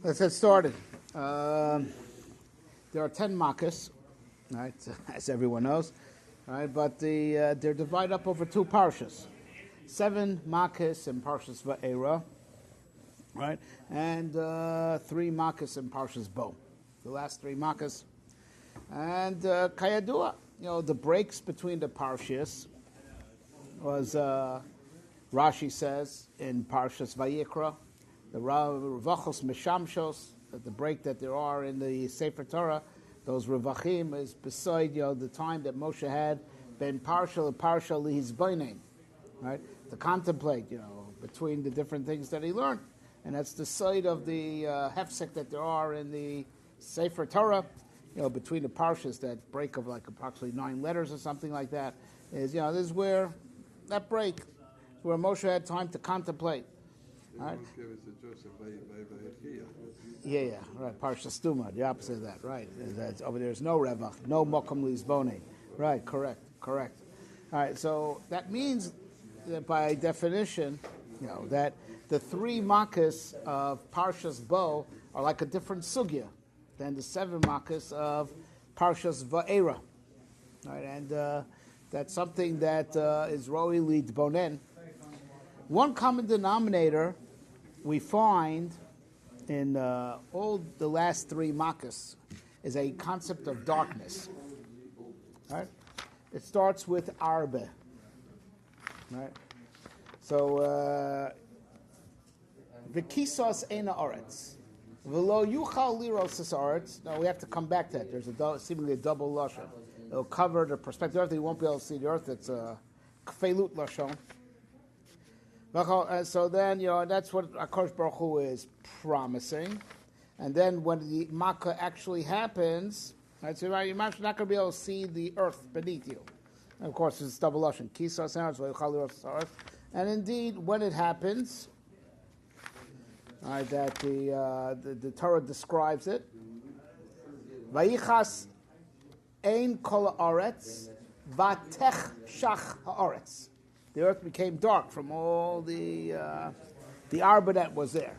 Let's get started. There are 10 makkos, right, as everyone knows, right? But they're divided up over two parshas. 7 makkos in Parshas Va'era, right? And 3 makkos in Parshas Bo. The last 3 makkos. And Kayadua, the breaks between the parshas was, Rashi says, in Parshas Vayikra, the Revachos Meshamshos, the break that there are in the Sefer Torah, those Revachim is beside, the time that Moshe had been partial his bainim, right? To contemplate, between the different things that he learned. And that's the side of the hefsek that there are in the Sefer Torah, between the parshas, that break of like approximately 9 letters or something like that, is, this is where that break, where Moshe had time to contemplate. Right? Yeah, right. Parsha Stuma, the opposite of that, right? Over there's no revach, no mokum lizbone. Right, correct. All right, so that means that by definition, that the 3 makkos of Parshas Bo are like a different sugya than the 7 makkos of Parshas Va'era. Right, and that's something that is roi lidbonen. One common denominator we find in all the last 3 makkos is a concept of darkness. Right? It starts with arbe. Right? So, v'kisos eina aretz, v'lo yuchal liros es aretz. Now we have to come back to that. There's seemingly a double lashon. It'll cover the perspective of the earth. You won't be able to see the earth. It's a kfeilut lashon. So then, that's what HaKadosh Baruch Hu is promising. And then when the makkah actually happens, right, so you're not going to be able to see the earth beneath you. And of course, it's double lashon. Kisos eretz. And indeed, when it happens, right, that the Torah describes it, Vayichas ein kol haaretz vatech shach haaretz. The earth became dark from all the arba that was there.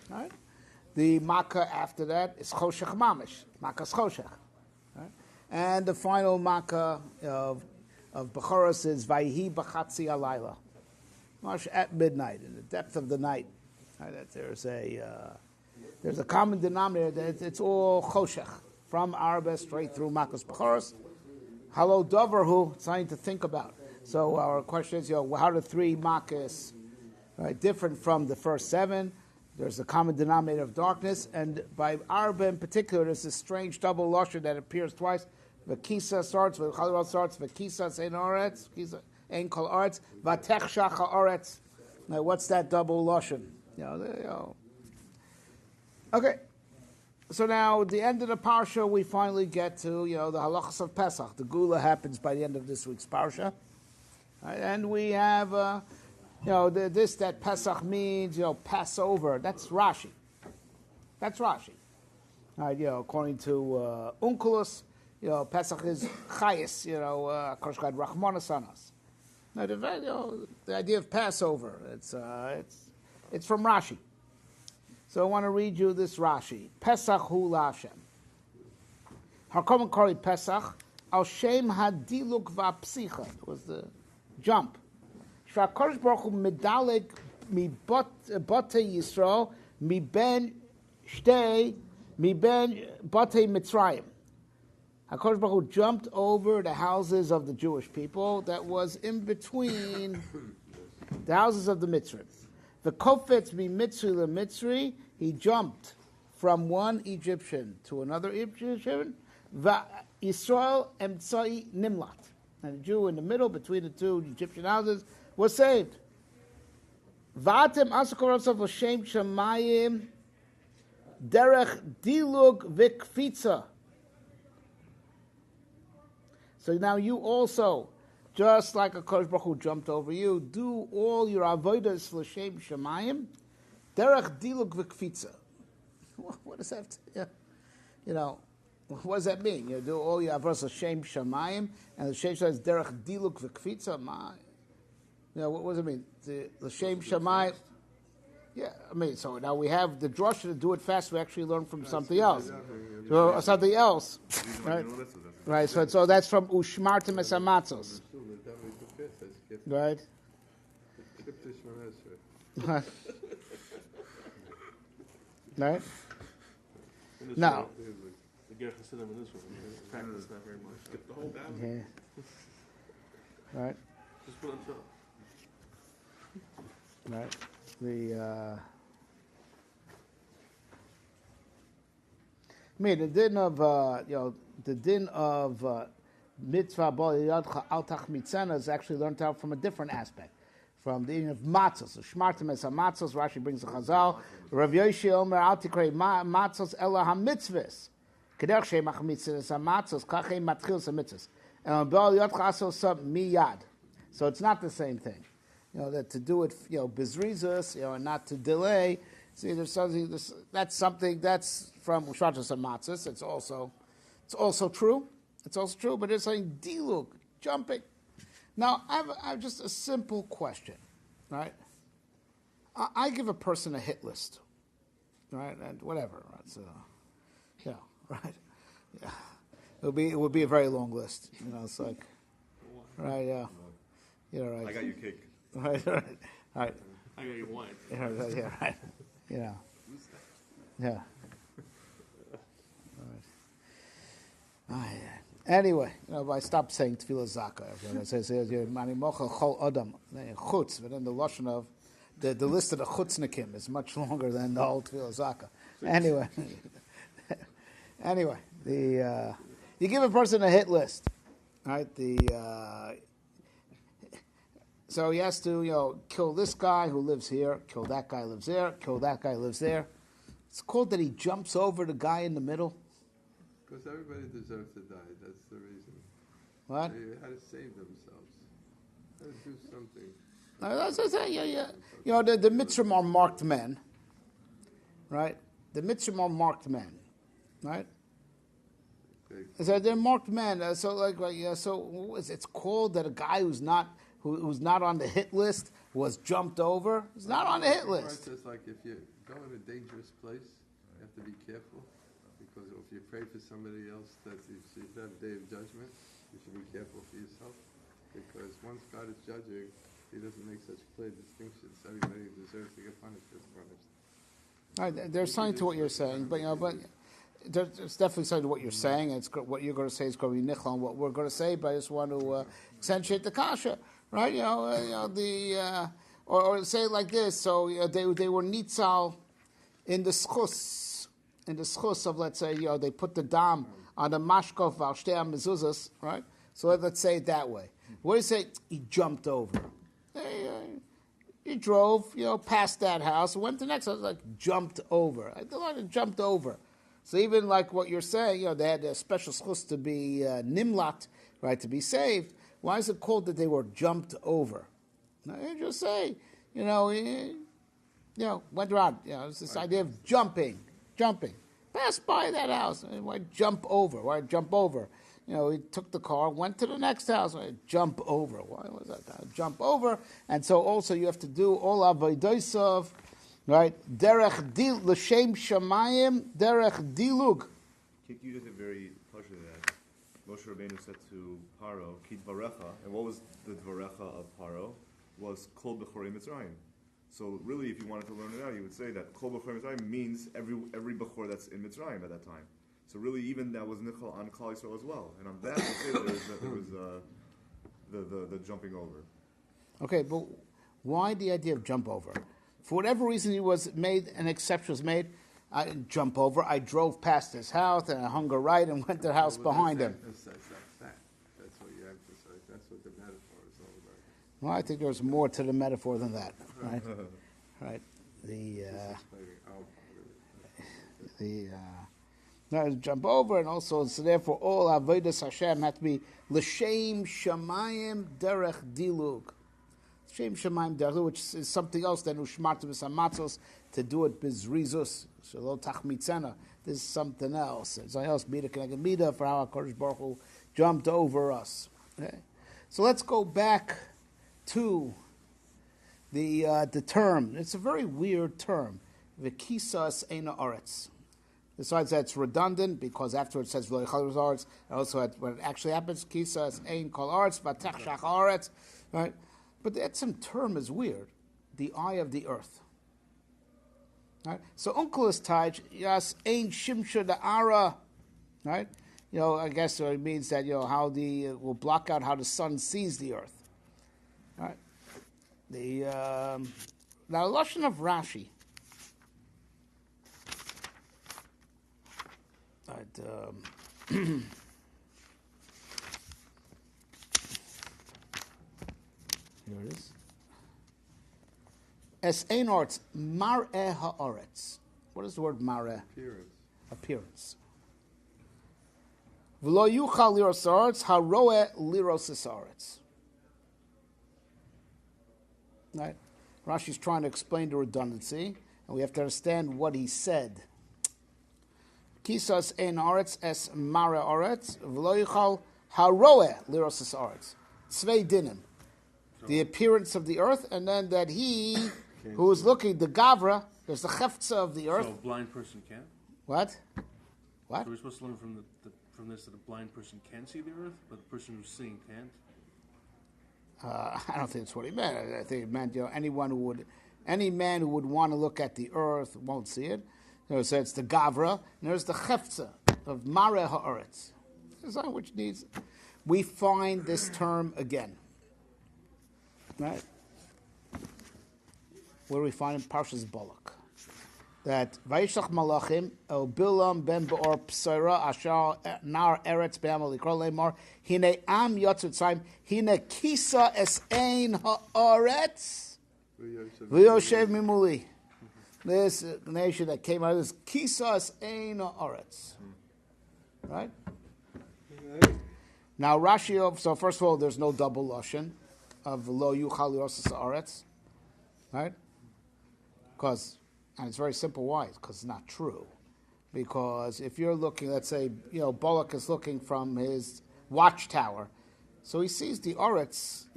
Right? The makkah after that is choshech mamish, makkah's choshech. Right? And the final makkah of Bechoros is vayhi b'chatzi alayla, at midnight, in the depth of the night. Right? That there's a common denominator that it's all choshech from arba straight through makkah's Bechoros. Halo davarhu, something to think about. So our question is, how are the 3 makkos different from the first 7? There's a common denominator of darkness, and by arba in particular, there's this strange double lashon that appears twice. V'kisa starts, v'chalirot starts, v'kisa ein aretz, v'kisa ein kol aretz, v'tech shacha aretz. Now, what's that double lashon? Okay. So now, at the end of the parsha, we finally get to the halachas of Pesach. The gula happens by the end of this week's parsha. Right, and we have, that Pesach means, Passover. That's Rashi. Right, according to Unculus, Pesach is Chayis, Kosh God Rachmanas on us. Now, the idea of Passover, it's from Rashi. So I want to read you this Rashi. Pesach hu la'Hashem. Harkom kori Pesach, al shem hadiluk va'psicha. It was the jump. Shva'Kodesh Baruch Hu medaleg mi batei Yisrael mi ben batei Mitzrayim. HaKadosh Baruch Hu jumped over the houses of the Jewish people that was in between the houses of the Mitzrayim. The kofetz mi Mitzri le Mitzri, he jumped from one Egyptian to another Egyptian. Va Yisrael emtzai nimlat. And the Jew in the middle between the 2 Egyptian houses was saved. V'atem asakorosav l'shem shamayim derech dilug v'kfitza. So now you also, just like a Kodesh Baruch Hu jumped over you, do all your avodas l'shem shamayim derech dilug v'kfitza. What does that? What does that mean? You do all your avos l'shem shamayim, and the shem says derech diluk v'kfitza. What does it mean? The l'shem shamayim. Yeah, I mean, so now we have the drasha to do it fast. We actually learn from something else. So, something else, right? Right. So that's from Ushmartim es hamatzos, right? Right. Now. Practice that very much. Skip the whole battle. Yeah. Right. Just put on top. Right. The I mean, the din of mitzvah bal yadcha al tachmitzana is actually learned out from a different aspect, from the din of matzos. So shmartim es hamatzos. Rashi brings a chazal. Rav Yoshi Omer al tikrei matzos ela hamitzvos. Kederch she'emach mitzvos hamatzos kachem matchil hamitzvos. And bal yadcha aso sub miyad. So it's not the same thing. That to do it, bizrizos, and not to delay. See, there's something. That's something that's from Ushratas Hamatzos. It's also true. It's also true, but it's saying diluk, jumping. Now, I have just a simple question, right? I give a person a hit list, right, and whatever. Right? So, right, yeah. It would be a very long list. It's like, right, yeah, right. I got your cake. Right. I got your wine. Yeah, right. Yeah. Right. Anyway, I stopped saying Tefillah Zaka. It says Mani Mocha Chol Adam Chutz, but then the lashon of the list of the Chutznikim is much longer than the whole Tefillah Zaka. Anyway, you give a person a hit list, right? So he has to, kill this guy who lives here, kill that guy lives there, kill that guy lives there. It's called that he jumps over the guy in the middle. Because everybody deserves to die. That's the reason. What? They had to save themselves. Had to do something. That's what I'm saying. Yeah. The Mitzrim are marked men, right? The Mitzrim are marked men, right? Okay. So they're marked men. So it's called that a guy who's not on the hit list was jumped over. He's not on the hit list. It's like if you go in a dangerous place, you have to be careful. Because if you pray for somebody else that you should have a day of judgment, you should be careful for yourself. Because once God is judging, He doesn't make such clear distinctions. Everybody who deserves to get punished gets punished. Right, there's something to what you're saying, but there's definitely something to what you're saying. And what you're going to say is going to be nichel on what we're going to say. But I just want to accentuate the kasha, right? Or say it like this. So they were nitzal in the schus. In the schus of, let's say, they put the dam on the mashkov al shtei mezuzas, right? So let's say it that way. What do you say? He jumped over. He drove, past that house, went to the next house, like jumped over. I thought jumped over. So even like what you're saying, they had a special schus to be nimlat, right, to be saved. Why is it called that they were jumped over? Now, you just say, went around. It's this idea of jumping. Pass by that house. Why jump over? Why jump over? He took the car, went to the next house. Why jump over? Why was that? Jump over. And so also you have to do all avodaysov, right? Derech dil l'shem shamayim derech dilug. You did a very pleasure that Moshe Rabbeinu said to Paro, Ki dvarecha, and what was the dvarecha of Paro? Was kol b'chorei Mitzrayim. So really, if you wanted to learn it out, you would say that Kol B'chor Mitzrayim means every B'chor that's in Mitzrayim at that time. So really, even that was Nichol on Klal Yisrael as well. And on that, we'll say that there was the jumping over. Okay, but why the idea of jump over? For whatever reason, an exception was made. I didn't jump over. I drove past his house and I hung a right and went to the house behind him. That's what you emphasize. That's what the metaphor is all about. Well, I think there's more to the metaphor than that, right? Right. Jump over, and also so therefore all avodas Hashem have to be l'shem shamayim derech dilug. L'shem shamayim derech, which is something else than ushmartim v'samatzos, to do it bizrizus shalot tachmitzena. This is something else. It's something else. Mida connected mida for how HaKadosh Baruch Hu jumped over us. Okay? So let's go back to the term. It's a very weird term. V'kisas eina aretz. Besides that, it's redundant because after it says v'lo yichal aretz, and also when it actually happens, kisas ein kol aretz v'tech shach aretz, right? But the etzem term is weird. The eye of the earth. Right? So unkelis taich yas ein shimsha da'ara, right? I guess it means that how the will block out how the sun sees the earth. Right? The now lashon of Rashi. Here it is. Es ein arts mar'eh ha'aretz. What is the word mar'eh? Appearance. V'lo yuchal liros ha'aretz haroeh liros ha'aretz. Right? Rashi's trying to explain the redundancy, and we have to understand what he said. Kisas ein aretz es mar'eh aretz v'lo yuchal haroeh liros ha'aretz. Tzvei dinim. The appearance of the earth, and then that he who is looking, the gavra, there's the cheftza of the earth. So a blind person can? What? So we're supposed to learn from this that a blind person can see the earth, but the person who's seeing can't? I don't think that's what he meant. I think it meant any man who would want to look at the earth won't see it. So it's the gavra, and there's the cheftza of mareh ha'aretz. Which needs. We find this term again. Right? Where do we find in Parshas Balak? That Vayishlach Malachim El Bilam ben Beor Psaira Ashar Nar Eretz Be'amal Likro Lemar Hine Am Yotzut Tzayim Hine Kisa Es Ein Ha'aretz V'Yoshev Mimuli. This nation that came out of this Kisa Es Ein Ha'aretz. Right? Now Rashi. So first of all, there's no double lashon of Lo Yuchal Liros Ha'aretz. Right? And it's very simple. Why? Because it's not true. Because if you're looking, let's say, Balak is looking from his watchtower, so he sees the Oretz,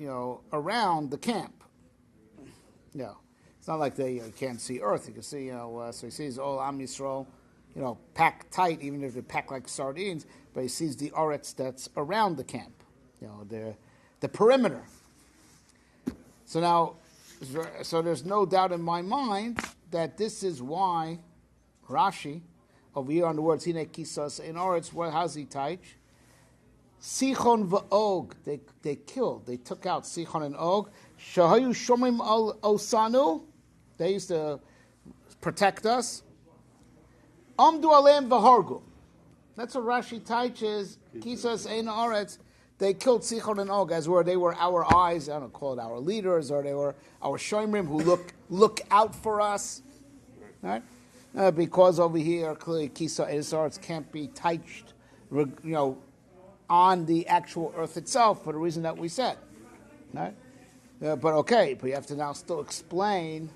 around the camp. It's not like they can't see Earth. You can see, so he sees all Am Yisrael, packed tight, even if they're packed like sardines. But he sees the Oretz that's around the camp, the perimeter. So there's no doubt in my mind that this is why Rashi, over here on the words Hine Kisas in Oretz, how's he teach? Sichon v'og, they killed, they took out Sichon and Og. Shahayu Shomim al Osanu, they used to protect us. Amdu aleim v'hargu. That's what Rashi teaches. Kisas in Oretz. They killed Sichon and Og as they were our eyes. I don't call it our leaders, or they were our shomrim who look out for us, right? Because over here clearly Kisa and Isaretz can't be touched, on the actual earth itself for the reason that we said, right? But you have to now still explain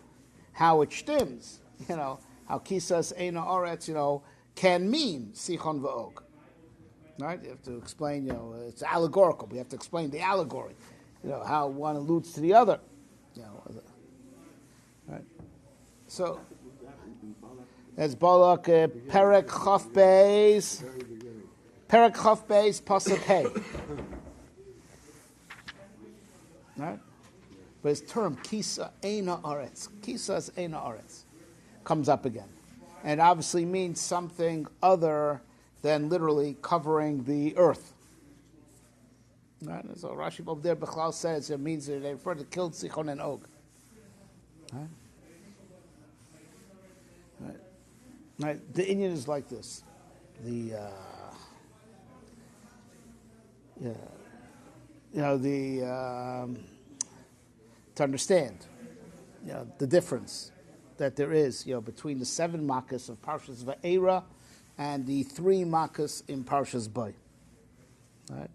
how it stems. How Kisas Eina Oretz, can mean Sichon v'Og. Right? You have to explain, it's allegorical. We have to explain the allegory, how one alludes to the other. Right? So, as Balak, Perek Chaf Beis, Pasuk Hey. Right? But his term, Kisa Eina Aretz, Kisas Eina Aretz, comes up again. And obviously means something other than literally covering the earth. Right? So Rashi over there, Bechlal says it means that they refer to killed Sichon and Og. Right? Right. Right. The Indian is like this. To understand, the difference that there is, between the 7 makas of Parshas Va'era and the 3 makas in Parshas Bay. Right?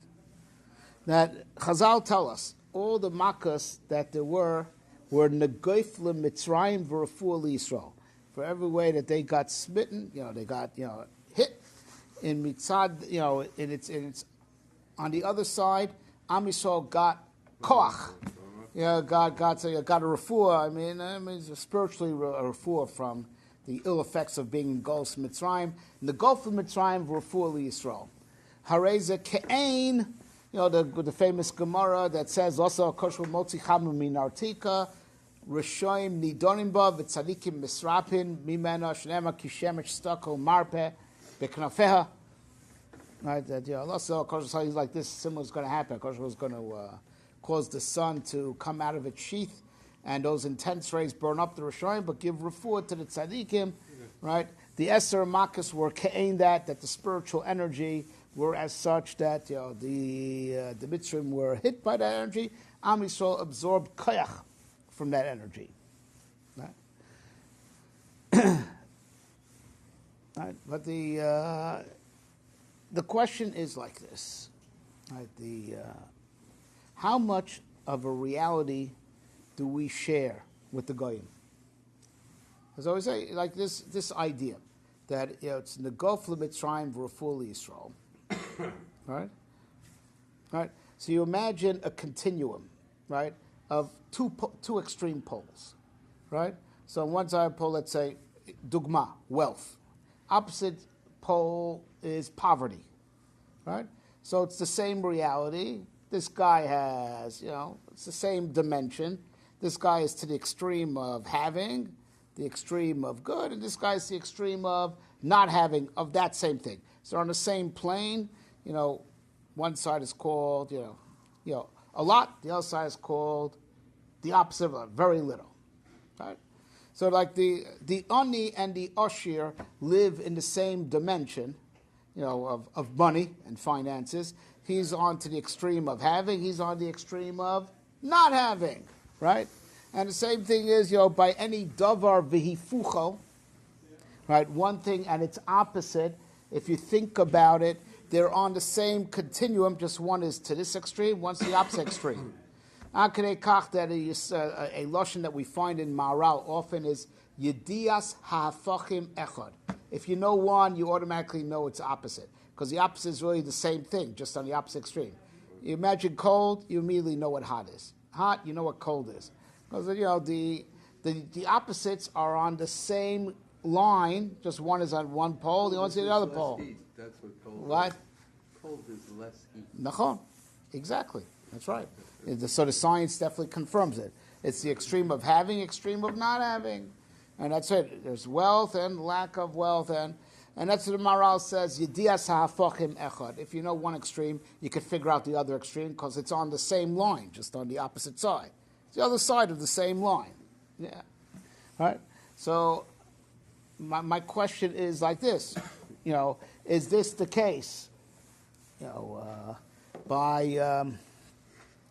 That Chazal tell us all the makas that there were negoif leMitzrayim v'refuah liYisrael. For every way that they got smitten, they got hit in mitzad, in its on the other side, Am Yisrael got koach, God said, you got a refuah. I mean, it's spiritually a refuah from the ill effects of being in Gulf Mitzrayim. In the Gulf of Mitzrayim, refuah Yisrael. Hareza ke'ain, the famous Gemara that says, also, kosher motzi chamu min artika, Rishoim nidonim ba v'tzadikim misrapin mimena shnema kishemesh stako marpe beknafeha. Right, that also something like this similar is going to happen. Kosher was going to cause the sun to come out of its sheath, and those intense rays burn up the Rishoim, but give refuah to the tzadikim. Right, the Eser Makkos were ke'ain that the spiritual energy were as such that the Mitzrayim were hit by that energy. Am Yisrael absorbed koyach from that energy. Right? Right? But the question is like this. Right? How much of a reality do we share with the Goyim? As I always say, like this idea that it's Negov L'Mitzrayim V'Raful Yisrael. Right? Right? So you imagine a continuum, right, of two extreme poles, right? So on one side of the pole, let's say, dugma, wealth. Opposite pole is poverty, right? So it's the same reality. This guy has, it's the same dimension. This guy is to the extreme of having, the extreme of good, and this guy is the extreme of not having, of that same thing. So on the same plane, one side is called, a lot. The other side is called the opposite of very little, right? So like the Ani and the Oshir live in the same dimension, of money and finances. He's on to the extreme of having. He's on the extreme of not having, right? And the same thing is, by any davar v'hifucho, right? One thing and its opposite. If you think about it, they're on the same continuum. Just one is to this extreme, one's the opposite extreme. Akadei kach, that a lashon that we find in Maharal often is yedias ha'afachim echad. If you know one, you automatically know its opposite, because the opposite is really the same thing, just on the opposite extreme. You imagine cold, you immediately know what hot is. Hot, you know what cold is, because the opposites are on the same line. Just one is on one pole, the other is on the other pole. Heat. That's what cold What? is. Cold is less heat. Nachon. Exactly. That's right. So the science definitely confirms it. It's the extreme of having, extreme of not having. And that's it. There's wealth and lack of wealth. And that's what the Maharal says, Yedias ha'afachim echad. If you know one extreme, you can figure out the other extreme, because it's on the same line, just on the opposite side. It's the other side of the same line. Yeah. Right? So my question is like this. Is this the case? By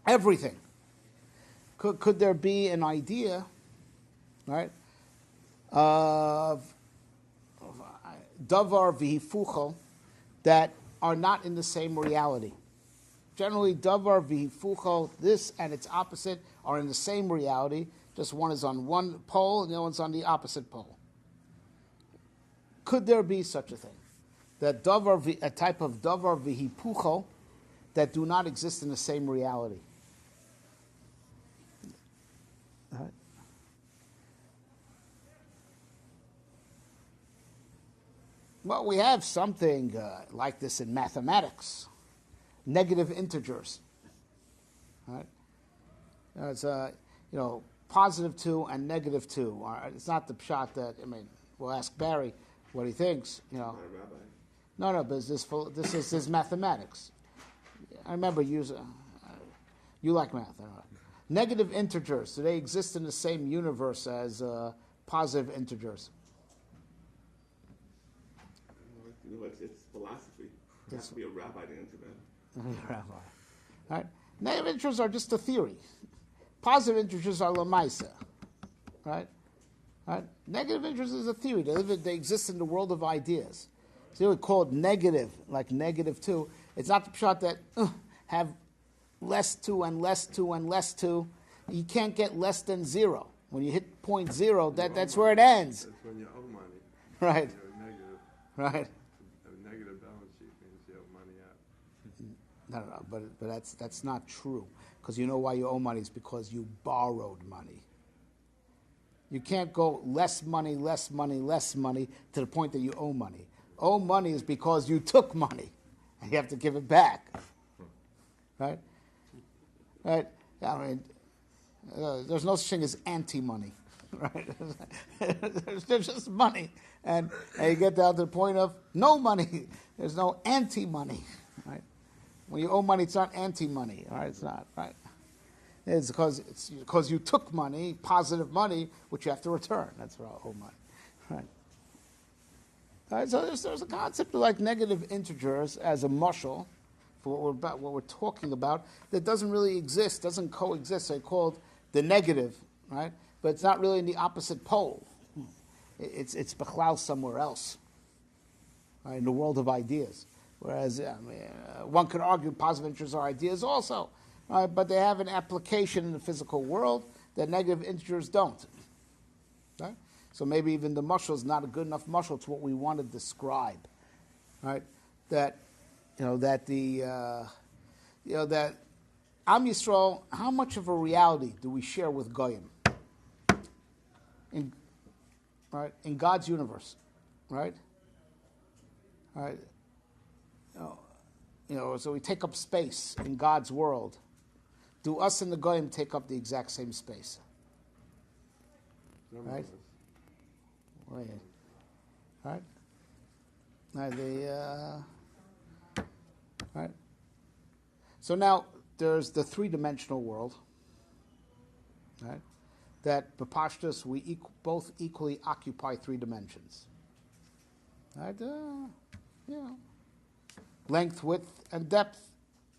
everything. Could there be an idea, right, of davar v'hifucho that are not in the same reality? Generally, davar v'hifucho, this and its opposite, are in the same reality. Just one is on one pole and the other one's on the opposite pole. Could there be such a thing? That a type of davar v'hipucho that do not exist in the same reality. Right. Well, we have something like this in mathematics. Negative integers. Right. It's positive 2 and negative 2. It's not the pshat that, we'll ask Barry what he thinks, No, but this is mathematics. I remember you like math. Negative integers, do they exist in the same universe as positive integers? It's philosophy. It has to be a rabbi to answer that. Rabbi. Right? Negative integers are just a theory. Positive integers are lamaisa. Right? Right? Negative integers is a theory. They exist in the world of ideas. So you would call it negative, like negative 2. It's not the pshat that have less 2 and less 2 and less 2. You can't get less than 0. When you hit point 0, that's where it ends. That's when you owe money. Right. You're negative. Right. A negative balance sheet means you owe money out. No, but that's not true. Because you know why you owe money is because you borrowed money. You can't go less money to the point that you owe money. Owe money is because you took money, and you have to give it back. Right? Right? I mean, there's no such thing as anti-money. Right? There's just money. And you get down to the point of no money. There's no anti-money. Right? When you owe money, it's not anti-money. Right? It's not. Right? It's because you took money, positive money, which you have to return. That's what I owe money. Right? All right, so there's a concept of like negative integers as a mushal for what we're talking about that doesn't really exist, doesn't coexist. They're called the negative, right? But it's not really in the opposite pole. It's bechlal somewhere else, right, in the world of ideas. Whereas one could argue positive integers are ideas also, right? But they have an application in the physical world that negative integers don't. Right? So maybe even the mushal is not a good enough mushal to what we want to describe, right? That that Am Yisrael, how much of a reality do we share with Goyim? In God's universe, right? Right? So we take up space in God's world. Do us and the Goyim take up the exact same space? Right? Right? Right? So now there's the three-dimensional world, right? That B'pashtus we both equally occupy 3 dimensions. Right? Length, width, and depth,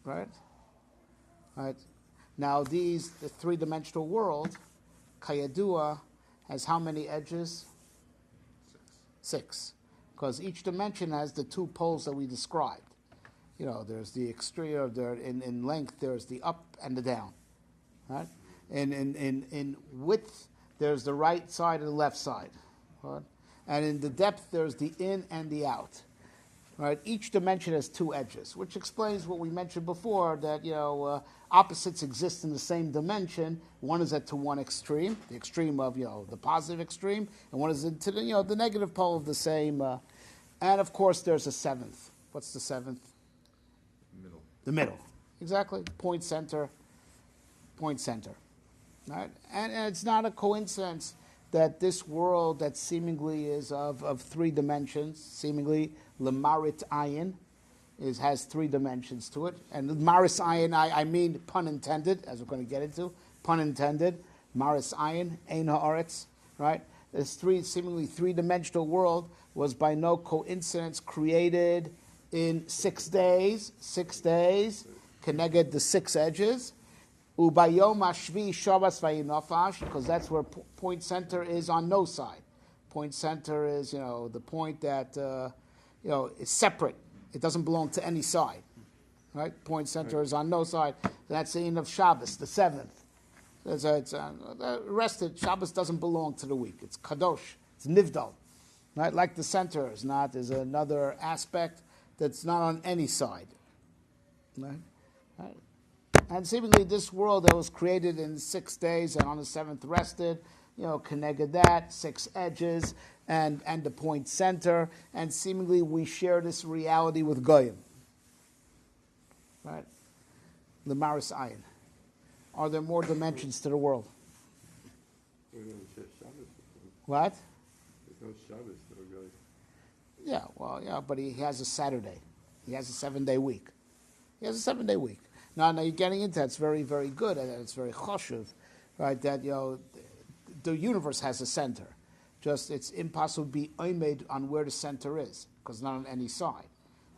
right? Right? Now the 3-dimensional world, Kayadua, has how many edges? 6. Because each dimension has the 2 poles that we described. There's the extreme, in length, there's the up and the down. Right? In width, there's the right side and the left side. Right? And in the depth, there's the in and the out. Right? Each dimension has 2 edges, which explains what we mentioned before, that opposites exist in the same dimension. One is to one extreme, the extreme of the positive extreme, and one is to the negative pole of the same. And of course, there's a 7th. What's the 7th? Middle. The middle, exactly. Point center. Right? And it's not a coincidence that this world that seemingly is of 3 dimensions, seemingly Lemarit Ayin, has 3 dimensions to it. And Maris Ayin, I mean pun intended, as we're going to get into, pun intended, Maris Ayin, Ein Haaretz, right? This seemingly 3-dimensional world was by no coincidence created in 6 days, connected the 6 edges. Ubayom Hashvi Shabbos Vayinofash, because that's where point center is on no side. Point center is, the point that, is separate. It doesn't belong to any side. Right? Point center is on no side. That's the end of Shabbos, the 7th. The rested, Shabbos doesn't belong to the week. It's Kadosh. It's Nivdal. Right? Like the center is another aspect that's not on any side. Right? Right? And seemingly this world that was created in 6 days and on the 7th rested, connected that, 6 edges, and the point center, and seemingly we share this reality with Goyim. Right? The Maris Ayin. Are there more dimensions to the world? What? There's no Shabbos, no Goyim. Yeah, but he has a Saturday. He has a 7-day week. Now you're getting into that. It's very, very good, and it's very choshev, right? That the universe has a center. Just it's impossible to be oimed on where the center is, because not on any side.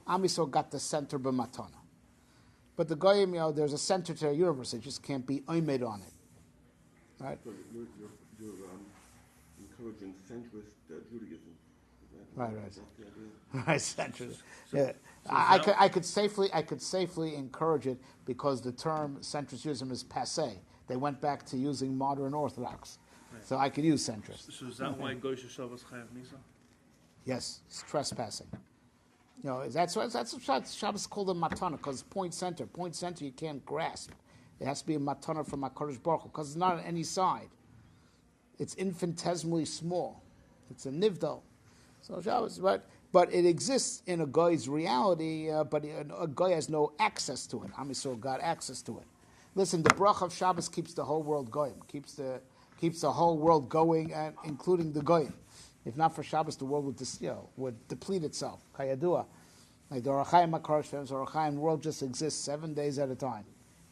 Am Yisrael got the center b'matana, but the goyim, there's a center to the universe. It just can't be oimed on it, right? So you're encouraging centrist Judaism. Right. That's the idea. Right, centrist. Yeah. I could safely encourage it because the term centrist Judaism is passé. They went back to using modern Orthodox, so I could use centrist. So is that why Goyish Shabbos Chayav Nisa? Yes, it's trespassing. That's what Shabbos is called a matana, because it's point center. Point center you can't grasp. It has to be a matana from HaKadosh Baruch Hu, because it's not on any side. It's infinitesimally small. It's a nivdal. So Shabbos, but it exists in a guy's reality, but a guy has no access to it. Am Yisrael got access to it. Listen, the bracha of Shabbos keeps the whole world going, keeps the whole world going, and including the goyim. If not for Shabbos, the world would deplete itself. Kayadua, like the Orachayim HaKadosh, the Orachayim world just exists 7 days at a time.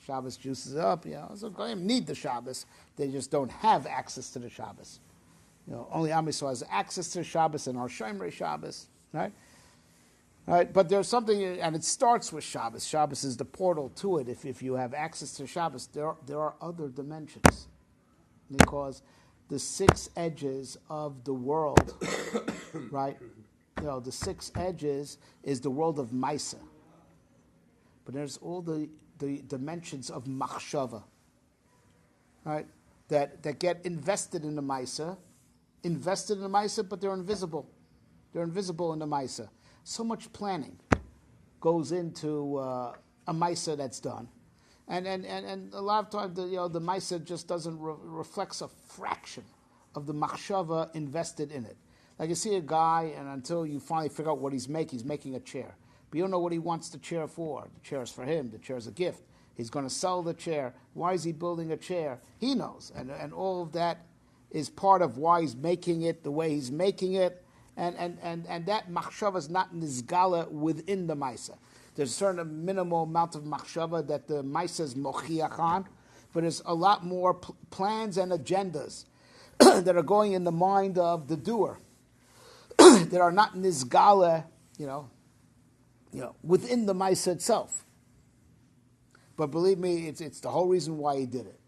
Shabbos juices up. So goyim need the Shabbos. They just don't have access to the Shabbos. Only Am Yisrael has access to Shabbos and our Shomrei Shabbos, right? Right, but there's something, and it starts with Shabbos. Shabbos is the portal to it. If you have access to Shabbos, there are other dimensions, because the 6 edges of the world, right? The 6 edges is the world of Maisa, but there's all the dimensions of Machshava, right? That get invested in the Maisa, but they're invisible. They're invisible in the Maisa. So much planning goes into a Maisa that's done. And a lot of times, the Maisa just doesn't reflects a fraction of the machshava invested in it. Like you see a guy, and until you finally figure out what he's making a chair. But you don't know what he wants the chair for. The chair is for him. The chair is a gift. He's going to sell the chair. Why is he building a chair? He knows. And all of that is part of why he's making it the way he's making it. And that machshava is not nizgala within the Maisa. There's a certain minimal amount of machshava that the Maisa is mochiach on, but there's a lot more plans and agendas that are going in the mind of the doer that are not nizgala, within the Maisa itself. But believe me, it's the whole reason why he did it.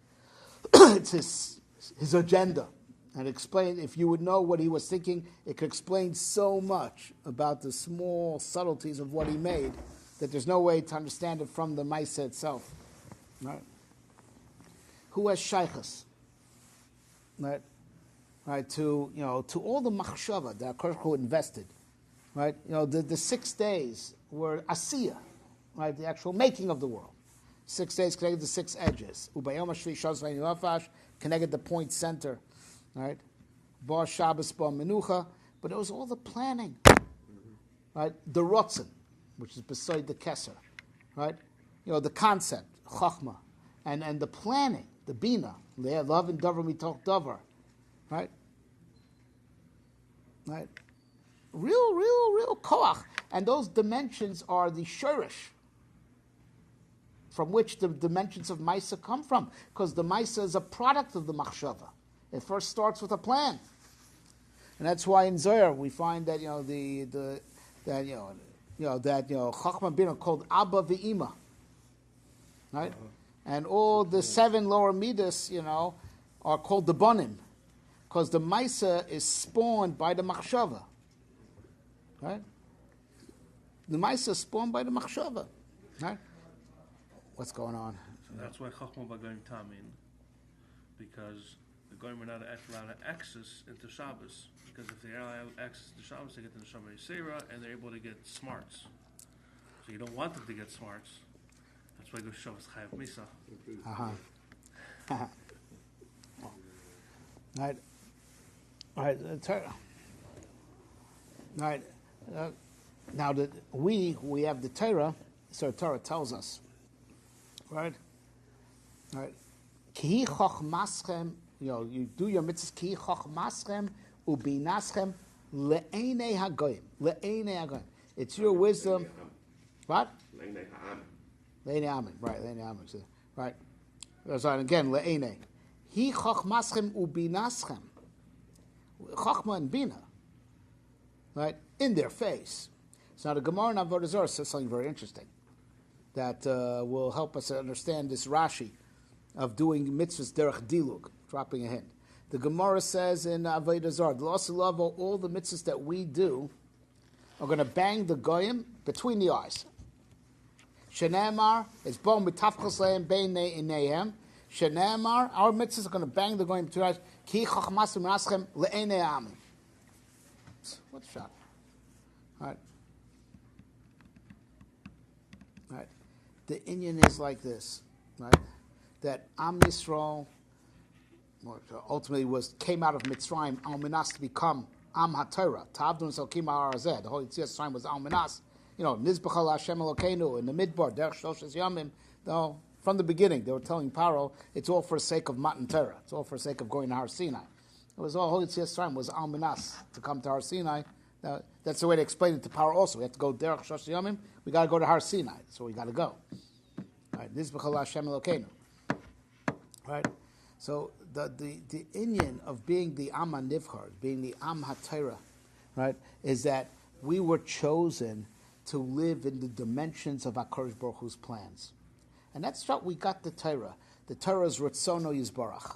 It's his agenda. And explain, if you would know what he was thinking, it could explain so much about the small subtleties of what he made that there's no way to understand it from the Maisa itself. Right? Who has shaykhs? Right? Right? To all the machshava that HaKadosh invested. Right? The 6 days were asiyah, right? The actual making of the world. 6 days connected to 6 edges. Ubayom Hashvi Shaz Vayilafash connected the point center. Right, Bar Shabbos, Bar Menucha, but it was all the planning, right? The Rotzen, which is beside the Kesser, right? The concept, Chachma, and the planning, the Bina, love and Davar Mitoch Davar, right? Right, real koach, and those dimensions are the shorish, from which the dimensions of Maisa come from, because the Maisa is a product of the Machshava. It first starts with a plan, and that's why in Zohar we find that Chachma Bina called Abba Ve'ima, right? And all the 7 lower midas, are called the Bonim, because the Maisa is spawned by the Machshava, right? The Maisa is spawned by the Machshava, right? What's going on? So that's why Chachma B'Goyim Tamin, because the Goyim are not allowed to access into Shabbos, because if they allow access to Shabbos, they get to the Shomrei Seira, and they're able to get smarts. So you don't want them to get smarts. That's why the Shabbos Chayav Misa. Right. Right. Torah. Right. Now that we have the Torah, so Torah tells us. Right. Right. Ki chochmaschem. You do your mitzvahs ki chochmaschem ubinaschem le'enei hagoyim. Le'enei hagoyim. It's your wisdom. What? Le'enei amen. Right. Le'enei amen. Right. So again, le'enei. Hi chochmaschem ubinaschem. Chochma and bina. Right. In their face. So now the Gemara in Avodah Zarah says something very interesting that will help us understand this Rashi of doing mitzvahs derech dilug. Dropping a hint. The Gemara says in Avodah Zarah, all the mitzvahs that we do are going to bang the goyim between the eyes. Shenemar is bom b'tafchos lehem bein neihem. Shenemar, our mitzvahs are going to bang the goyim between the eyes. Ki chachmas v'menaschem le'enei amim. What a shot. All right. right? The Inyan is like this, right? That Am Yisrael ultimately came out of Mitzrayim, Alminas, to become Am HaTorah. Tavdun Salkim Ha'arazeh. The Holy Mitzrayim was Alminas. Nizbachal Hashem Elokeinu in the Midbar, Derech Shoshes Yamim. No, from the beginning, they were telling Paro, it's all for the sake of Matan Torah. It's all for the sake of going to Har Sinai. It was all Holy Mitzrayim was Alminas to come to Har Sinai. Now, that's the way they explained it to Paro also. We have to go Derech Shoshes Yamim. We got to go to Har Sinai. That's where we got to go. Right? Nizbachal Hashem Elokeinu. Right? So the inyan of being the Am HaNivchar, being the Am HaTorah, right, is that we were chosen to live in the dimensions of HaKadosh Baruch Hu's plans. And that's what we got the Torah. The Torah is Ritzono Yizbarach.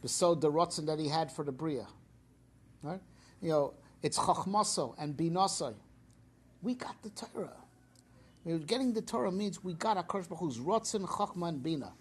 Besod the Rotzen that he had for the Bria. Right? It's Chachmaso and Binasai. We got the Torah. Getting the Torah means we got HaKadosh Baruch Hu's Rotzen, Chachma, and Bina.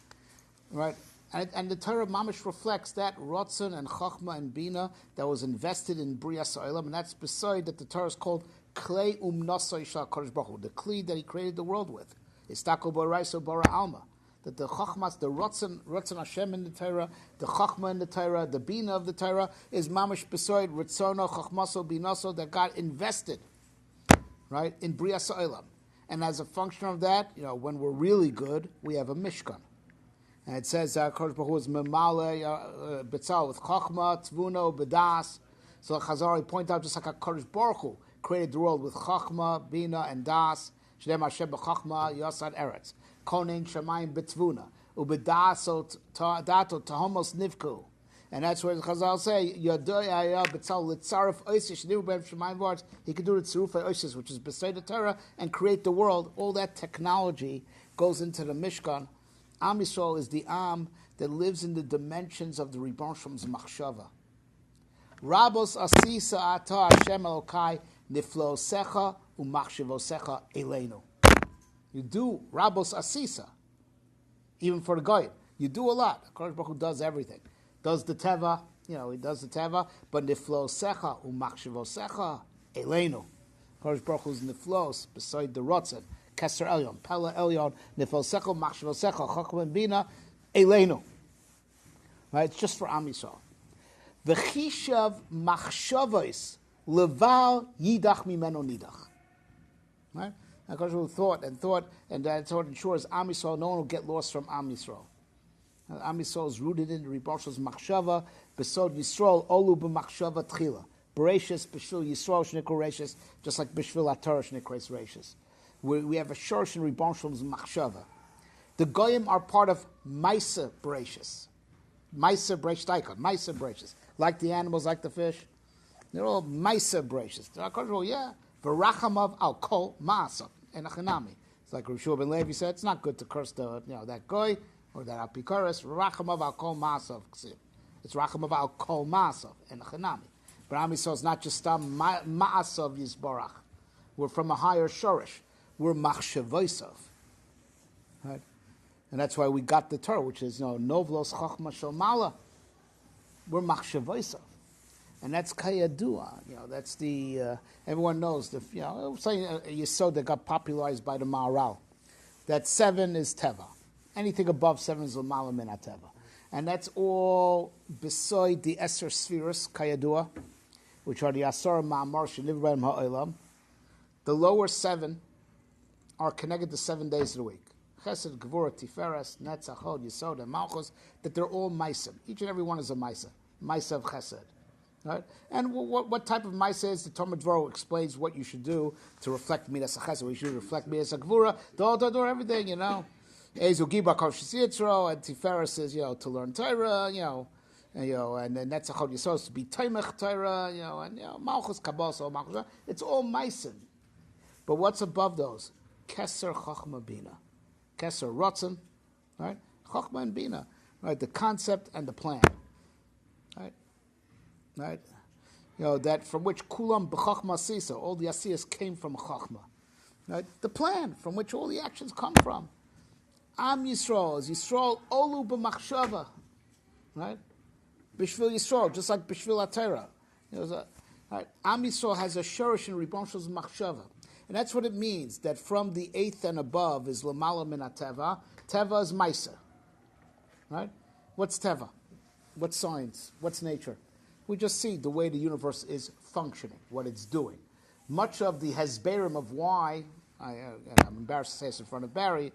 Right? And the Torah Mamish reflects that Rotzen and Chachma and Bina that was invested in Bria Sa'ilam, and that's beside that the Torah is called Klei Nasai Shal Kadosh Baruch Hu, the Kli that he created the world with. Istako Boraiso Bara Alma. That the Chachmas, the Rotzen Hashem in the Torah, the Chachma in the Torah, the Bina of the Torah is Mamish beside Ritzono, Chachmaso, Binaso that God invested, right, in Bria Sa'ilam. And as a function of that, when we're really good, we have a Mishkan. And it says that Kadosh Baruch Hu is memale betzal with chachma, tvuno, bedas. So Chazari point out just like Kadosh Baruch Hu created the world with chachma, bina, and das. Shdem Hashem b'chachma yasad eretz. Konin shemayim betvuna ubedas dato tahomos nivku. And that's where the Chazal say yadoya betzal litzarif oisish nivbev shemayim words. He could do the tzaruf oisish, which is beside the Torah, and create the world. All that technology goes into the Mishkan. Am Yisrael is the Am that lives in the dimensions of the Ribbon Shalom's Machshava. Rabos asisa ata Hashem Elokai niflosecha umachshivosecha eleinu. You do Rabos asisa, even for the Goyim. You do a lot. HaKadosh Baruch Hu does everything. Does the Teva, he does the Teva, but niflosecha umachshivosecha eleinu. HaKadosh Baruch Hu's niflos beside the Rotzen. Keser Elyon, Pella Elyon, Nifalsecho, Machshavosecho, Chachma Bina, Eleinu. Right? It's just for Am Yisrael. V'chishav machshavos leval yidach mimeno nidach. Right? Because we thought, and that's what ensures Am Yisrael, no one will get lost from Am Yisrael. Am Yisrael is rooted in Riboshel's machshava, besod Yisrael, olu b'machshava tchila. Bereshis, b'shvil Yisrael, shnikol reishis, just like b'shvil HaTorah, shnikol reishis. We have a shorsh in Ribbon Shalom's machshava. The goyim are part of Maisa Bereshis. Maisa Bereshis, Maisa Bereshis. Like the animals, like the fish. They're all Maisa Bereshis. V'rachamav al kol ma'asav. And achanami. It's like Rishua ben Levi said, it's not good to curse that goy or that apikoros. V'rachamav al kol ma'asav. It's rachamav al kol ma'asav. And achanami. But Am Yisrael is not just ma'asav yisborach. We're from a higher shorish. We're machshavosav, right? And that's why we got the Torah, which is novlos chachma shomala. We're machshavosav, and that's kayadua. That's the everyone knows the saying a yesod that got popularized by the Maharal. That 7 is teva. Anything above 7 is l'mala min teva, and that's all beside the Eser Sfiros kayadua, which are the Asar Ma'amar Shenivraim Ha'olam. The lower 7 are connected to 7 days of the week. Chesed, Gevurah, Tiferes, Netzach, Hod, Yisod, and Malchus, that they're all Maisa. Each and every one is a Maisa. Maisa of Chesed. Right? And what type of Maisa is? The Talmud Dvaro explains what you should do to reflect Midas HaChesed. We should reflect Midas HaGevurah, do everything, Ezu Giba Kol Shisitzro, and Tiferes is, to learn Torah, and then Netzach, Hod, Yisod is to be Taimach Torah, and Malchus, Kabbalah, Malchus. It's all Maisa. But what's above those? Keser Chachma Bina. Keser Rotzen, right? Chachma and Bina, right? The concept and the plan, right? That from which Kulam B'Chachma Sisa, all the Asiyas came from Chachma, right? The plan from which all the actions come from. Am Yisrael is Yisrael Olu B'Machshava, right? B'Shvil Yisrael, just like B'Shvil HaTorah. Right? Am Yisrael has a shorish in Ribbon Shalom's Machshava. And that's what it means, that from the eighth and above is Lamala min teva. Teva is Maisa. Right? What's Teva? What's science? What's nature? We just see the way the universe is functioning, what it's doing. Much of the Hesberim of why, I'm embarrassed to say this in front of Barry,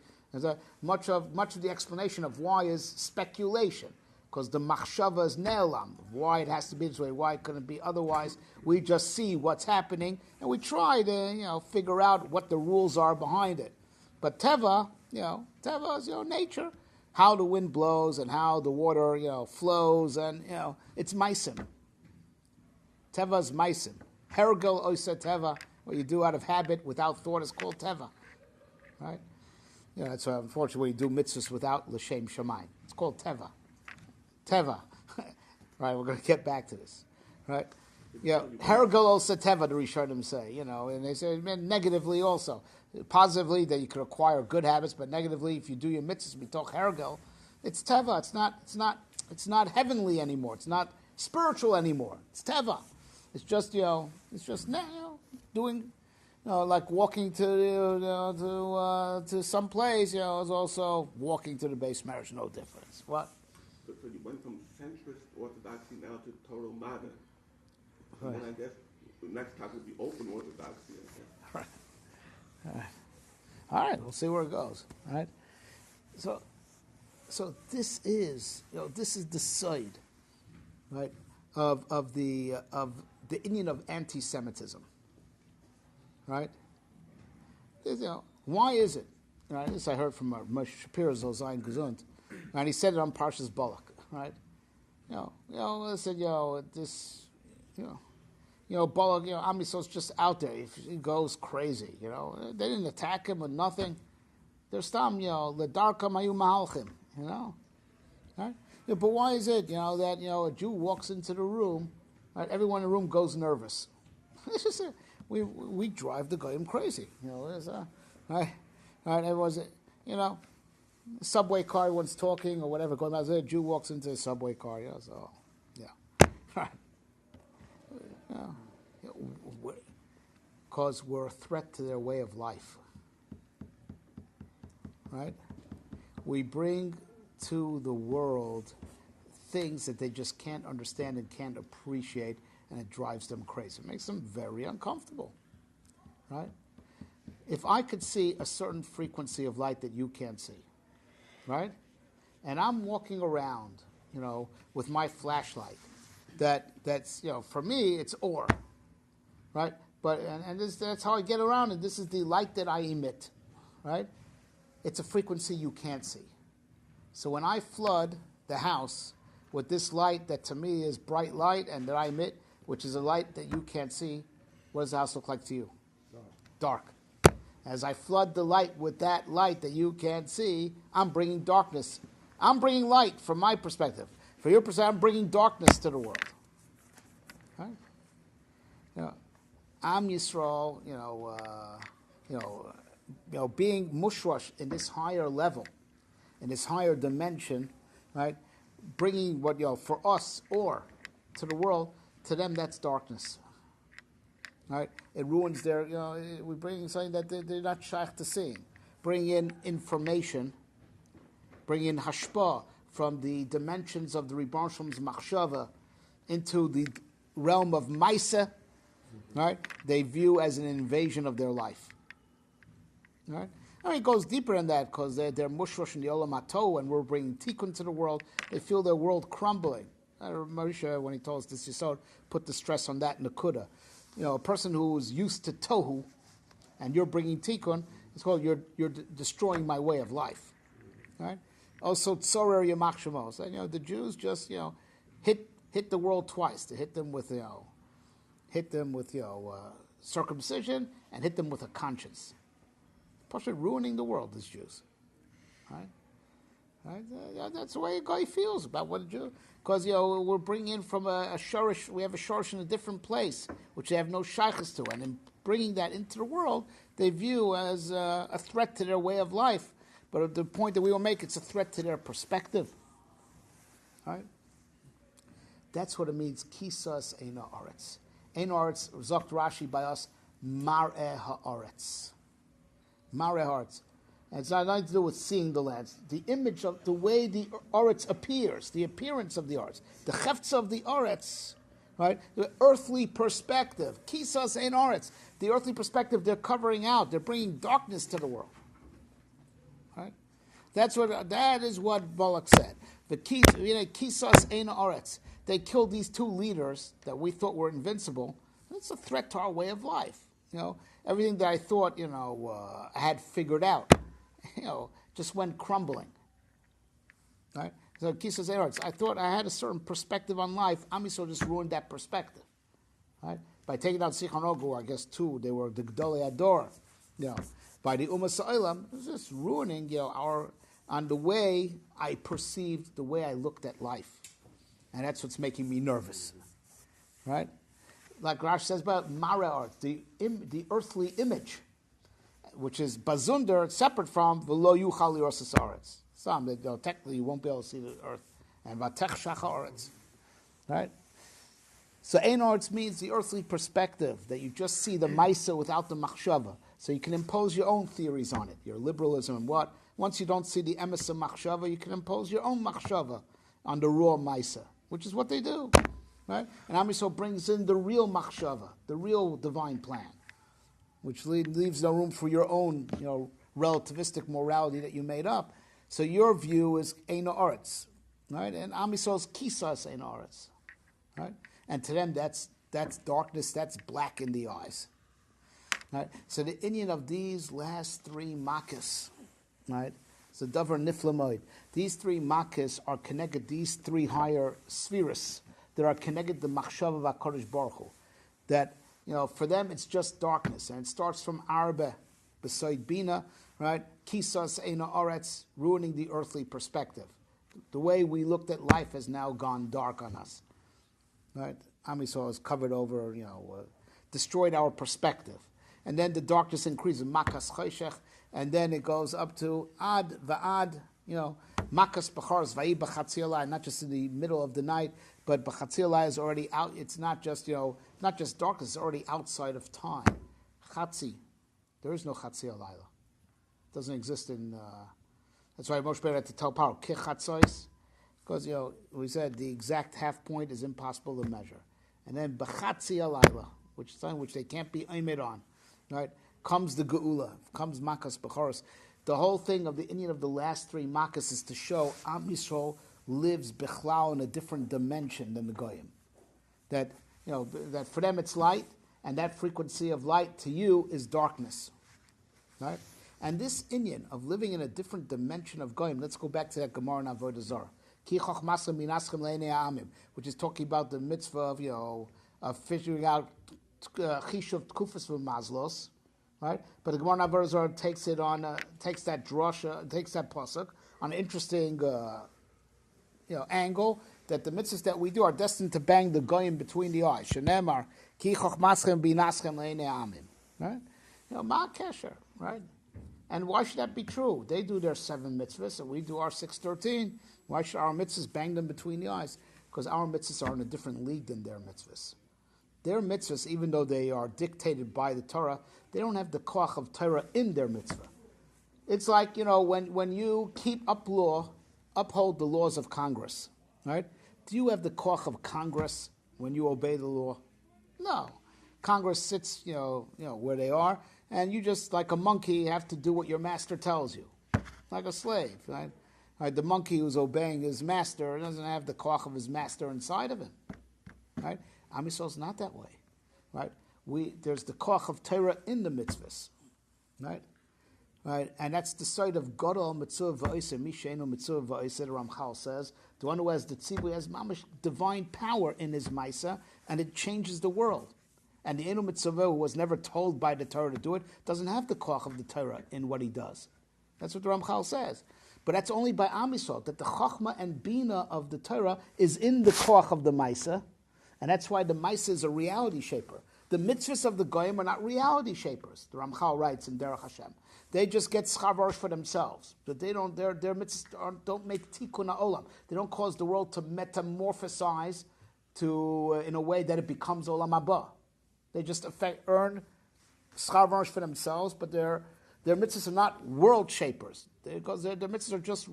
much of the explanation of why is speculation, because the machshava is ne'elam, why it has to be this way, why it couldn't be otherwise. We just see what's happening, and we try to figure out what the rules are behind it. But Teva is nature, how the wind blows and how the water flows, and it's meisim. Teva is meisim. Hergel oisa teva, what you do out of habit without thought is called teva, right? That's why, unfortunately, when you do mitzvahs without l'shem shamayim, it's called teva. Teva, right? We're going to get back to this, right? Hergel oisa teva, the Rishonim say, and they say negatively also, positively that you could acquire good habits, but negatively if you do your mitzvahs mitoch hergel, it's teva. It's not heavenly anymore. It's not spiritual anymore. It's teva. It's just doing, like walking to some place. Is also walking to the base marriage. No difference. What? So you went from centrist orthodoxy now to total modern. Right. And I guess the next topic would be open orthodoxy. Right. All right. We'll see where it goes. All right. So this is the side, right, of the Indian of anti-Semitism, right? Why is it? Right, this I heard from Moshe Shapiro Zozayin Gesund, and he said it on Parshas Balak, right? I said, Balak, Am Yisrael's just out there. He goes crazy, They didn't attack him with nothing. They're stam, ledarkam ayu mahalchim, right? But why is it, that a Jew walks into the room, right? Everyone in the room goes nervous. It's just we drive the goyim crazy, right? Everyone's, subway car, everyone's talking or whatever. Going out there, a Jew walks into a subway car, right? Because we're a threat to their way of life, right? We bring to the world things that they just can't understand and can't appreciate, and it drives them crazy. It makes them very uncomfortable, right? If I could see a certain frequency of light that you can't see, right? And I'm walking around, with my flashlight, that's for me it's ore, right? But that's how I get around, and this is the light that I emit, right? It's a frequency you can't see. So when I flood the house with this light that to me is bright light and that I emit, which is a light that you can't see, what does the house look like to you? Dark. As I flood the light with that light that you can't see, I'm bringing darkness. I'm bringing light from my perspective. For your perspective, I'm bringing darkness to the world. Right? Am Yisrael, being mushrash in this higher level, in this higher dimension, right? Bringing what for us or to the world, to them that's darkness. Right? It ruins their. We bring something that they're not shaykh to seeing. Bring in information. Bring in hashpa from the dimensions of the Rebbeinu Shalom's machshava into the realm of maisa. Right? They view as an invasion of their life. Right? It goes deeper than that because they're mushrosh in the olam hato, and we're bringing tikkun to the world. They feel their world crumbling. Marisha, when he told us this yisod, put the stress on that nakuda. A person who's used to tohu, and you're bringing tikkun, it's called you're destroying my way of life. Right? Also, tzorer yamach shemos. And the Jews just hit the world twice. They hit them with circumcision and hit them with a conscience. Partially ruining the world, these Jews. Right? That's the way a guy feels about what a Jew. Because we're bringing in from a shorish, we have a shorish in a different place, which they have no shaykhs to, and in bringing that into the world, they view as a threat to their way of life. But the point that we will make, it's a threat to their perspective. Right? That's what it means. Kisas eino aretz. Eino aretz, zokt Rashi by us, mar'eh ha'aretz. Mar'eh ha'aretz. And it's not nothing to do with seeing the lands. The image of the way the Oretz appears, the appearance of the Oretz, the Chefts of the Oretz, right? The earthly perspective. Kisas ein Oretz. The earthly perspective they're covering out. They're bringing darkness to the world. Right? That is what Balak said. The Kisas ein Oretz. They killed these two leaders that we thought were invincible. It's a threat to our way of life. Everything that I thought, I had figured out, just went crumbling. Right? So Kisas ein Oretz. I thought I had a certain perspective on life. Am Yisrael just ruined that perspective. Right? By taking out Sichon Ogu, I guess two, they were the Gdolei Ador. By the Ummah Sa'ilam, it was just ruining, on the way I perceived, the way I looked at life. And that's what's making me nervous. Right? Like Rash says about Mareh, the earthly image, which is Bazunder, separate from V'lo Yuchal Yorses Aretz. Some, technically you won't be able to see the earth. And Vatech Shacha Aretz. Right? So Ein Aretz means the earthly perspective, that you just see the Maisa without the Machshava. So you can impose your own theories on it, your liberalism and what. Once you don't see the emes of Machshava, you can impose your own Machshava on the raw Maisa, which is what they do. Right? And Am Yisrael brings in the real Machshava, the real divine plan, which leaves no room for your own, relativistic morality that you made up. So your view is Ein Aretz, right? And Am Yisrael's Kisas Ein Aretz, right? And to them, that's darkness, that's black in the eyes. Right? So the inyan of these last three makkahs, right? So davar niflamoid. These three makkahs are connected. These three higher spheres that are connected to machshava v'Hakadosh Baruch Hu. That for them it's just darkness, and it starts from arba beside bina, right? Kisas eina aretz, ruining the earthly perspective. The way we looked at life has now gone dark on us. Right? Am Yisrael has covered over, destroyed our perspective. And then the darkness increases, makas choshech, and then it goes up to ad va'ad, makas b'charos va'i b'chatzilai, not just in the middle of the night, but b'chatzilai is already out. It's not just, not just darkness, it's already outside of time. Chatzi, there is no chatzilai. It doesn't exist in, that's why Moshe had to tell Paro, kichatzois, because, we said the exact half point is impossible to measure. And then b'chatzilai, which is something which they can't be aimed on. Right, comes the geula, comes makas b'choros. The whole thing of the inyan of the last three makas is to show Am Yisrael lives bichlal in a different dimension than the goyim. That that for them it's light, and that frequency of light to you is darkness. Right, and this inyan of living in a different dimension of goyim. Let's go back to that Gemara in Avodah Zarah. Ki chochmasem minaschem le'nei ha'amim, which is talking about the mitzvah of figuring out Chishuv Tkufas Mazlos, right? But the Gemara Avodah Zarah takes it on, takes that drasha, takes that pasuk on an interesting, angle that the mitzvahs that we do are destined to bang the goyim between the eyes. Shenemar Ki Chochmaschem Binaschem Le'nei Amim, right? Ma Kesher, right? And why should that be true? They do their 7 mitzvahs, and we do our 613. Why should our mitzvahs bang them between the eyes? Because our mitzvahs are in a different league than their mitzvahs. Their mitzvahs, even though they are dictated by the Torah, they don't have the koach of Torah in their mitzvah. It's like, when you uphold the laws of Congress, right? Do you have the koach of Congress when you obey the law? No. Congress sits, where they are, and you just, like a monkey, have to do what your master tells you. Like a slave, right? Right? The monkey who's obeying his master doesn't have the koach of his master inside of him, right? Am Yisrael is not that way, right? There's the koach of Torah in the mitzvahs, right? Right, and that's the side of Gadol mitzvah va'oser misheinu mitzvah va'oser. Ramchal says the one who has the tzibur has mamish divine power in his ma'isa, and it changes the world. And the enu mitzvah who was never told by the Torah to do it doesn't have the koach of the Torah in what he does. That's what the Ramchal says. But that's only by Am Yisrael, that the chachma and bina of the Torah is in the koach of the ma'isa. And that's why the Maisa is a reality shaper. The mitzvahs of the Goyim are not reality shapers. The Ramchal writes in Derech Hashem. They just get schar for themselves. But they don't. Their mitzvahs don't make tikkun ha'olam. They don't cause the world to metamorphosize to in a way that it becomes olam haba. They just earn schar v'onosh for themselves, but their mitzvahs are not world shapers, because their mitzvahs are just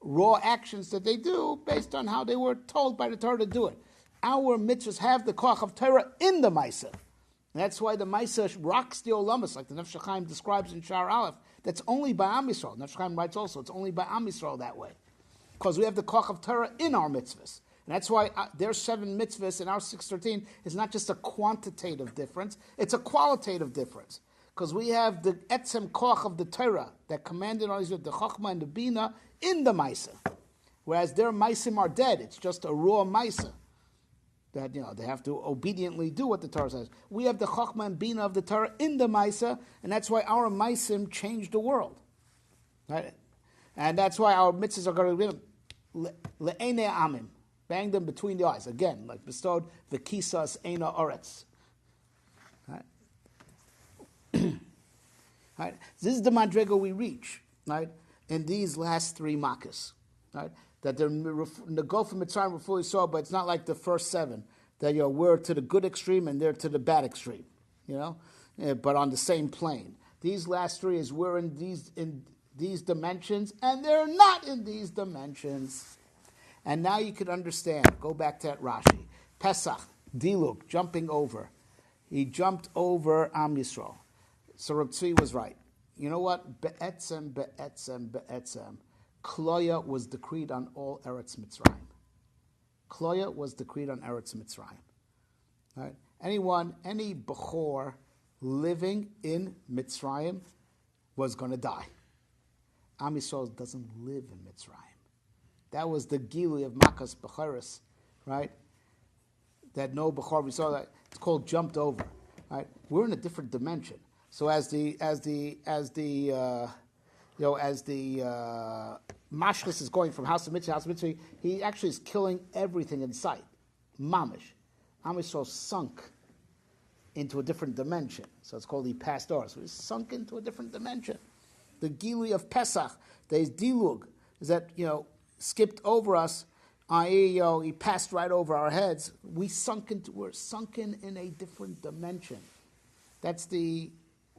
raw actions that they do based on how they were told by the Torah to do it. Our mitzvahs have the koach of Torah in the Maisa. That's why the Maisa rocks the Olamas, like the Nefesh Chaim describes in Shar Aleph. That's only by Am Yisrael. Nefesh Chaim writes also, it's only by Am Yisrael that way. Because we have the koach of Torah in our mitzvahs. And that's why their 7 mitzvahs and our 613 is not just a quantitative difference, it's a qualitative difference. Because we have the etzem koach of the Torah that commanded on Israel, the Chachma and the Bina, in the Maisa. Whereas their Maisim are dead, it's just a raw Maisa. That they have to obediently do what the Torah says. We have the Chachma and Bina of the Torah in the Maisa, and that's why our Maisim changed the world. Right? And that's why our mitzvahs are going to be le'ene amim, bang them between the eyes. Again, like bestowed v'kisas eina oretz. Right? Right? This is the madriga we reach, right? In these last 3 makas, right? That the Gulf of Mitzrayim were fully saw, but it's not like the first 7 that we're to the good extreme and they're to the bad extreme, but on the same plane. These last 3 is we're in these dimensions and they're not in these dimensions. And now you can understand. Go back to that Rashi. Pesach, Diluk, jumping over. He jumped over Am Yisrael. So Reb Tzvi was right. You know what? Be'etzem. Kloya was decreed on all Eretz Mitzrayim. Kloya was decreed on Eretz Mitzrayim. Right? Any Bechor living in Mitzrayim was going to die. Am Yisrael doesn't live in Mitzrayim. That was the Gili of Makas Bechoros, right? That no Bechor, we saw that, it's called jumped over, right? We're in a different dimension. So as the Mashchus is going from house to mitzvah, he actually is killing everything in sight. Mamish. Am Yisrael sunk into a different dimension. So it's called he passed over. So he's sunk into a different dimension. The Gili of Pesach, there's Dilug, is that, skipped over us, i.e., he passed right over our heads. We're sunken in a different dimension. That's the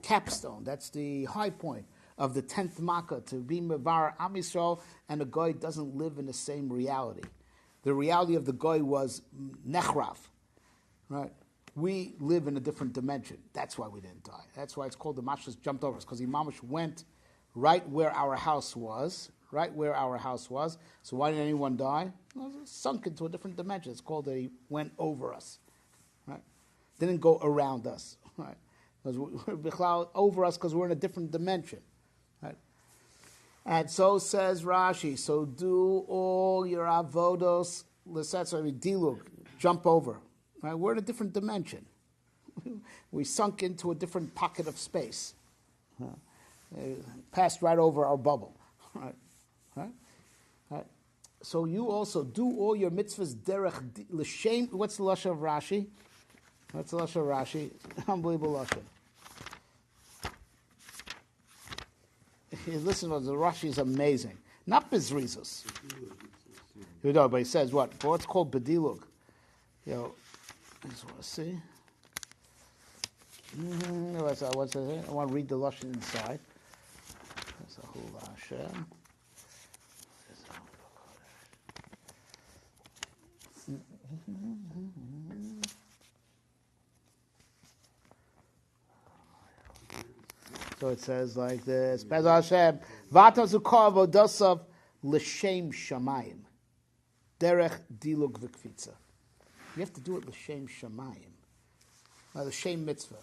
capstone. That's the high point of the 10th Makkah, to be Mevar Am Yisrael, and the Goy doesn't live in the same reality. The reality of the Goy was Nechrav, right? We live in a different dimension. That's why we didn't die. That's why it's called the Mashas jumped over us, because Imamish went right where our house was. So why didn't anyone die? Well, it sunk into a different dimension. It's called he went over us, right? Didn't go around us, right? Because we're over us because we're in a different dimension. Right? And so says Rashi, so do all your avodos, dilug, jump over. Right? We're in a different dimension. We sunk into a different pocket of space. Passed right over our bubble. Right? Right? So you also do all your mitzvahs derech l'shem. What's the lashon of Rashi? Unbelievable lashon. Listen, the Rashi is amazing. Not bezrizus. But he says what? For what's called bedilug. I just want to see. What's it? I want to read the lashon inside. That's a whole Hashem. So it says like this: Bez Hashem, Vata Zukar Vodosav L'Shem Shamayim, Derech Dilug V'Kfitza. You have to do it L'Shem Shamayim, L'Shem Mitzvah,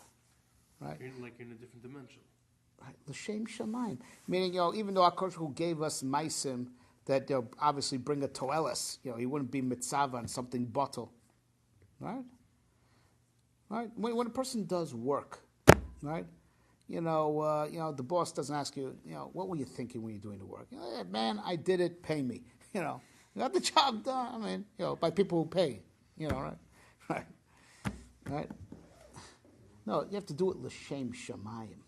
right? Like in a different dimension. Right, L'Shem Shamayim, meaning even though Hakadosh Baruch Hu gave us Maisim that obviously bring a toelis, he wouldn't be mitzvah on something bottle, right? Right. When a person does work, right? The boss doesn't ask you, what were you thinking when you're doing the work? Hey, man, I did it, pay me. You got the job done. I mean, by people who pay, right? No, you have to do it l'shem shamayim,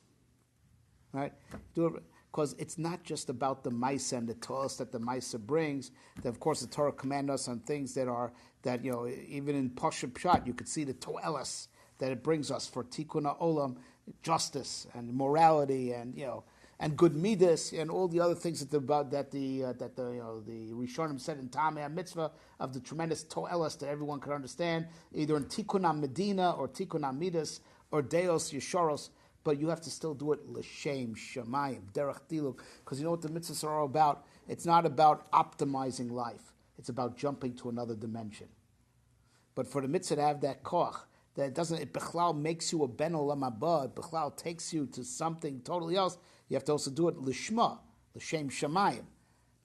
right? Do it because it's not just about the Maisa and the Torah that the Maisa brings. That of course the Torah commands us on things that even in Pashup Pshat you could see the Toelas that it brings us for tikkun olam, justice and morality, and and good midas, and all the other things that the Rishonim said in Tamei Mitzvah of the tremendous toelas that everyone could understand, either in tikkun medina or tikkun midas or deos yeshoros. But you have to still do it l'shem shamayim derech diluk, because you know what the mitzvahs are all about. It's not about optimizing life; it's about jumping to another dimension. But for the mitzvah to have that koch, that it bechlal makes you a ben olam haba, it bechlal takes you to something totally else. You have to also do it l'shma, l'shem shamayim,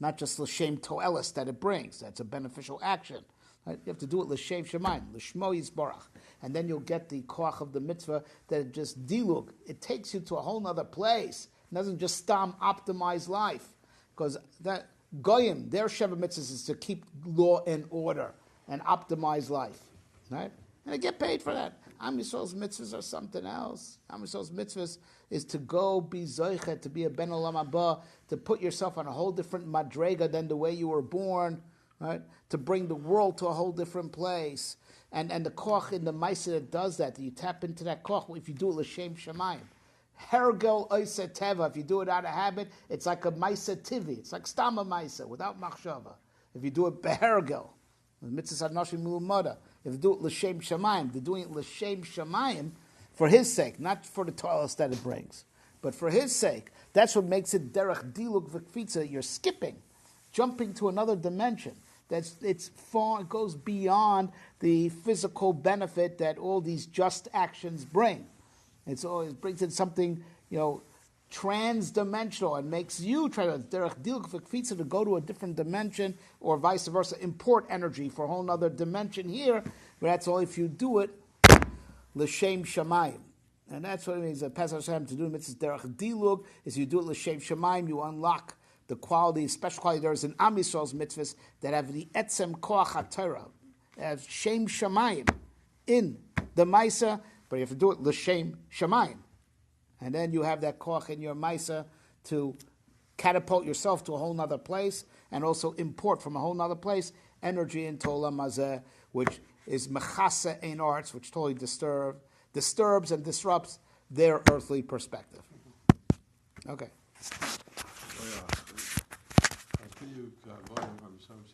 not just l'shem toelis that it brings. That's a beneficial action. Right? You have to do it l'shem shamayim, l'shmo yisbarach, and then you'll get the koach of the mitzvah that it just dilug. It takes you to a whole other place. It doesn't just stam optimize life, because that goyim, their sheva mitzvahs is to keep law in order and optimize life, right? And they get paid for that. Am Yisrael's mitzvahs are something else. Am Yisrael's mitzvahs is to go be zoichet, to be a ben olam haba, to put yourself on a whole different madrega than the way you were born, right? To bring the world to a whole different place. And the koch in the Maisa that does that you tap into that koch if you do it l'shem shamayim. Hergel oiseh teva, if you do it out of habit, it's like a Maisa tivi. It's like stama Maisa, without machshava. If you do it behergel, the mitzvahs hadnoshim mulumada. If you do it l'shem shamayim, they're doing it l'shem shamayim for his sake, not for the toilets that it brings, but for his sake. That's what makes it derech diluk v'kfitza. You're skipping, jumping to another dimension. It goes beyond the physical benefit that all these just actions bring. It brings in something, trans-dimensional, and makes you try to derech diluk v'kfitza to go to a different dimension, or vice versa, import energy for a whole other dimension here. But that's all if you do it l'shem shamayim. And that's what it means. Pesach Hashem to do mitzvahs derech diluk is you do it l'shem shamayim, you unlock the quality, special quality there is in Am Yisrael's mitzvahs that have the etzem koach haTorah, have shem shamayim in the Maisa, but you have to do it l'shem shamayim, and then you have that koach in your Maisa to catapult yourself to a whole other place, and also import from a whole other place energy into olam hazeh, which is mechasa ein arts, which totally disturbs and disrupts their earthly perspective. Okay. After you going from some